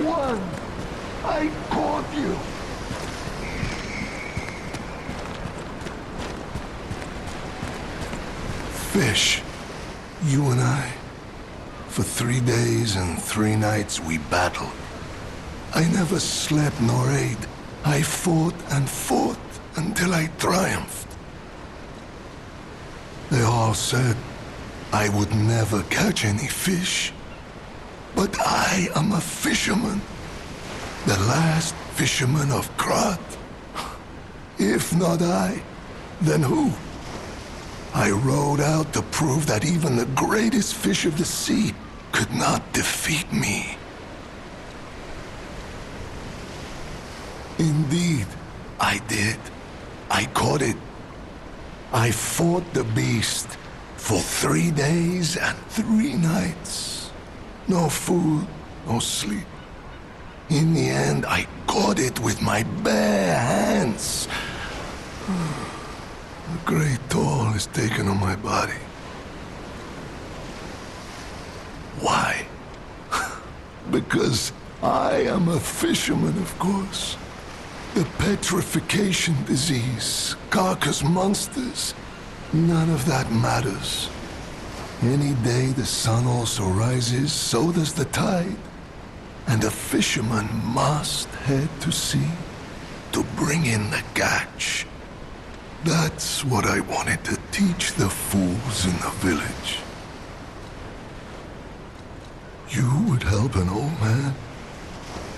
One! I caught you! Fish, you and I. For 3 days and 3 nights we battled. I never slept nor ate. I fought and fought until I triumphed. They all said I would never catch any fish. But I am a fisherman. The last fisherman of Krat. If not I, then who? I rowed out to prove that even the greatest fish of the sea could not defeat me. Indeed, I did. I caught it. I fought the beast for 3 days and 3 nights. No food, no sleep. In the end, I caught it with my bare hands. A great toll is taken on my body. Why? Because I am a fisherman, of course. The petrification disease, carcass monsters, none of that matters. Any day the sun also rises, so does the tide. And a fisherman must head to sea to bring in the catch. That's what I wanted to teach the fools in the village. You would help an old man?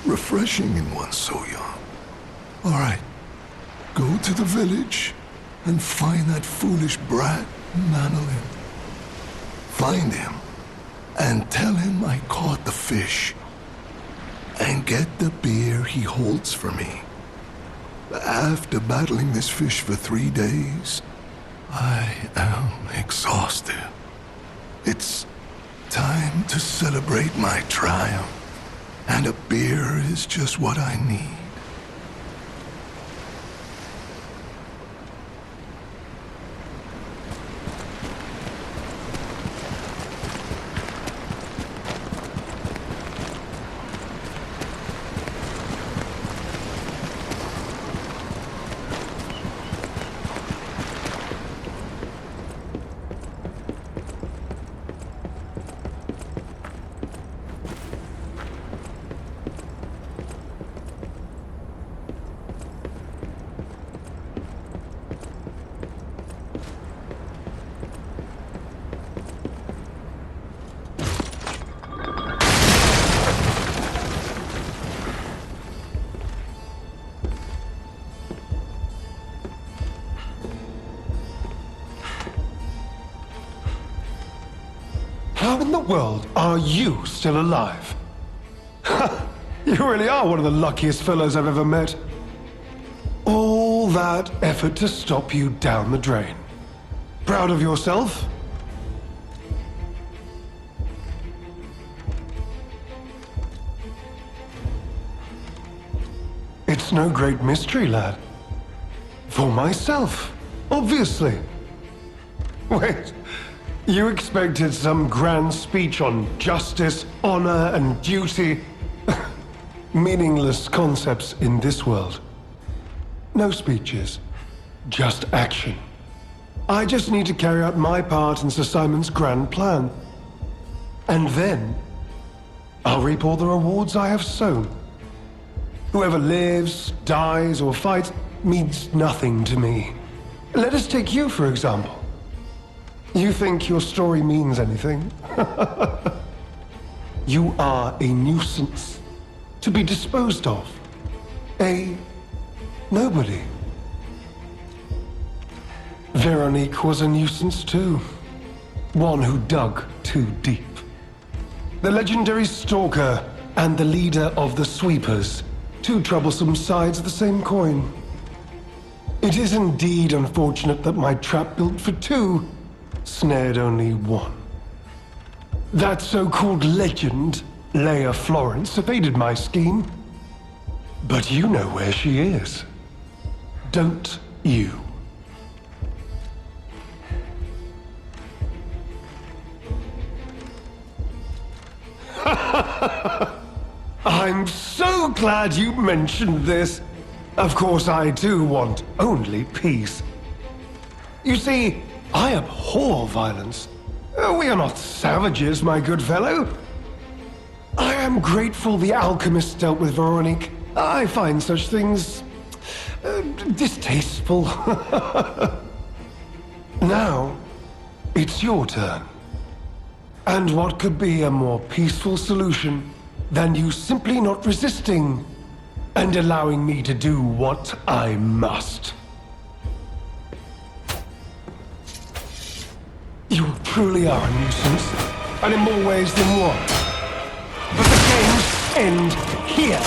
Refreshing in one so young. All right, go to the village and find that foolish brat, Manolin. Find him and tell him I caught the fish. And get the beer he holds for me. After battling this fish for 3 days, I am exhausted. It's time to celebrate my triumph, and a beer is just what I need. How in the world are you still alive? You really are one of the luckiest fellows I've ever met. All that effort to stop you down the drain. Proud of yourself? It's no great mystery, lad. For myself, obviously. Wait, you expected some grand speech on justice, honor, and duty? Meaningless concepts in this world. No speeches, just action. I just need to carry out my part in Sir Simon's grand plan. And then, I'll reap all the rewards I have sown. Whoever lives, dies, or fights means nothing to me. Let us take you, for example. You think your story means anything? You are a nuisance, to be disposed of. A nobody. Veronique was a nuisance too. One who dug too deep. The legendary stalker and the leader of the sweepers. Two troublesome sides of the same coin. It is indeed unfortunate that my trap built for two snared only one. That so-called legend, Leia Florence, evaded my scheme. But you know where she is. Don't you? I'm so glad you mentioned this. Of course, I too want only peace. You see, I abhor violence. We are not savages, my good fellow. I am grateful the alchemist dealt with Veronique. I find such things distasteful. Now, it's your turn. And what could be a more peaceful solution than you simply not resisting and allowing me to do what I must? You truly are a nuisance, and in more ways than one. But the games end here.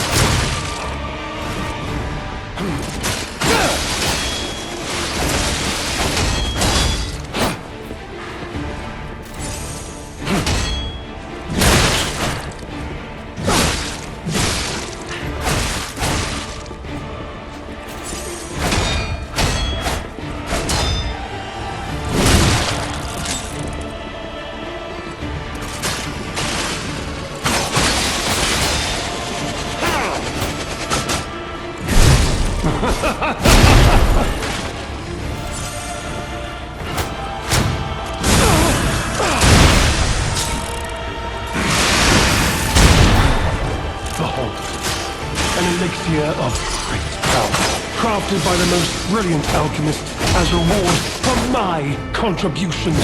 Crafted by the most brilliant alchemist as reward for my contributions.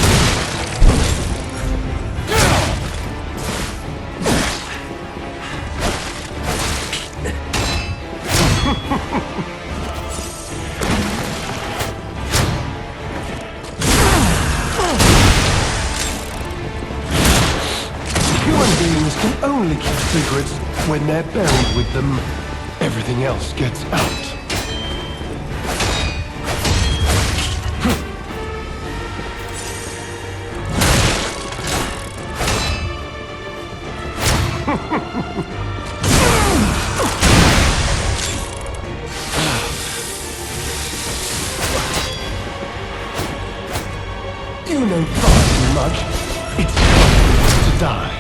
Human beings can only keep secrets when they're buried with them. Everything else gets out. You know far too much. It's time to die.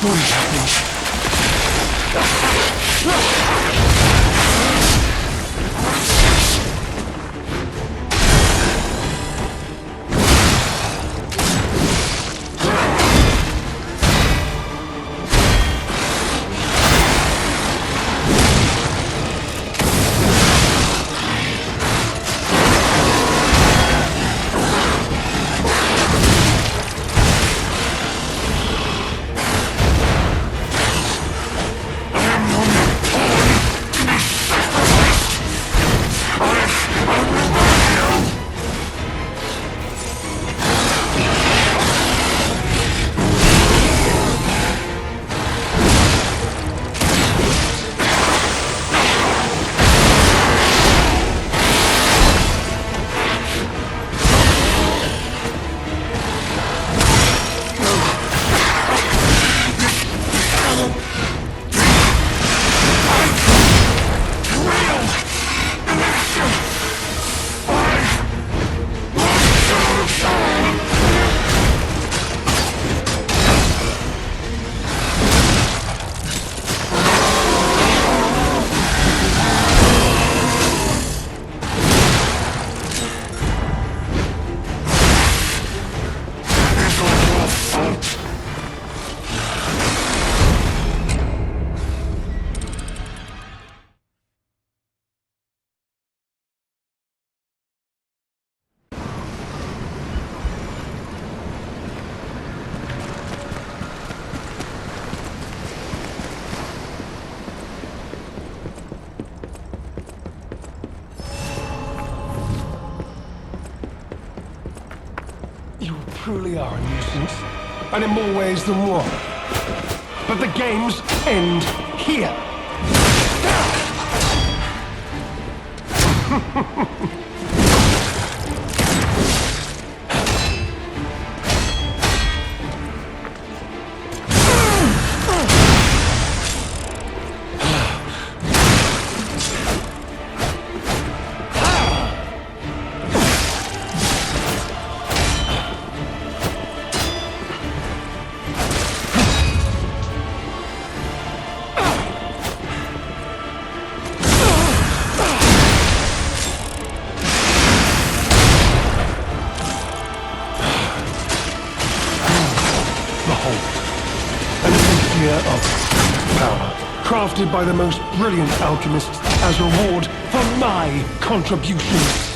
What is happening? truly are a nuisance, and in more ways than one. But the games end here. Crafted by the most brilliant alchemists as reward for my contributions.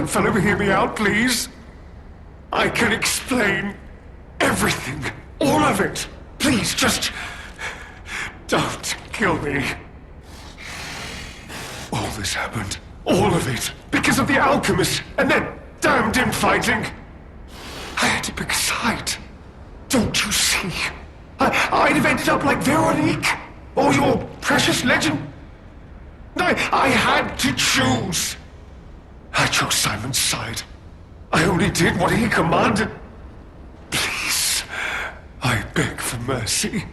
Fellow, hear me out, please. I can explain everything. All of it. Please, just don't kill me. All this happened. All of it. Because of the alchemist and that damned infighting. I had to pick a side. Don't you see? I'd have ended up like Veronique. Or your precious legend. I had to choose. I chose Simon's side. I only did what he commanded. Please, I beg for mercy.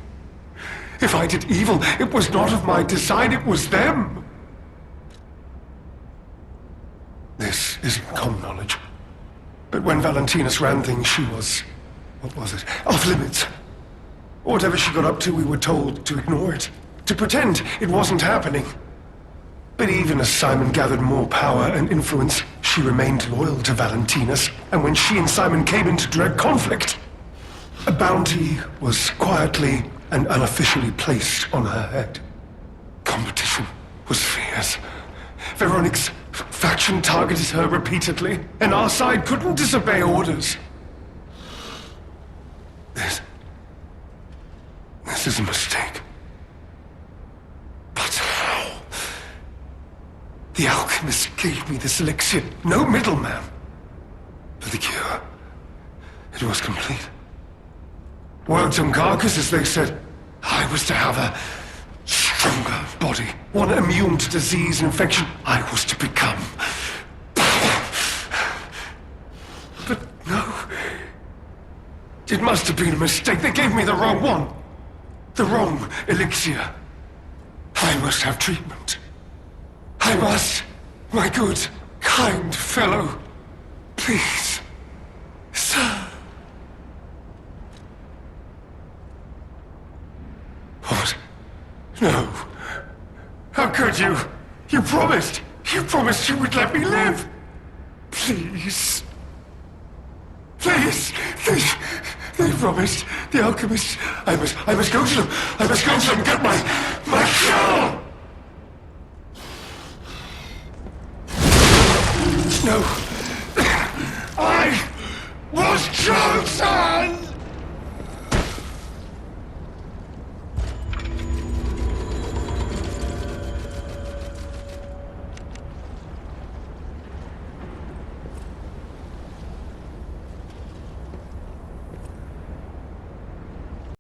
If I did evil, it was not of my design, it was them. This isn't common knowledge. But when Valentinus ran things, she was, what was it, off limits. Whatever she got up to, we were told to ignore it, to pretend it wasn't happening. But even as Simon gathered more power and influence, she remained loyal to Valentinus, and when she and Simon came into direct conflict, a bounty was quietly and unofficially placed on her head. Competition was fierce. Veronique's faction targeted her repeatedly, and our side couldn't disobey orders. This is a mistake. But how? The alchemist gave me this elixir, no middleman. For the cure, it was complete. Worked on carcasses, they said. I was to have a stronger body, one immune to disease and infection. I was to become. But no. It must have been a mistake. They gave me the wrong one. The wrong elixir. I must have treatment. I must. My good, kind fellow. Please. Sir. What? No. How could you? You promised. You promised you would let me live. Please. Please. They promised. The alchemists. I must go to them. I must go to them and get my cure. No. I was chosen!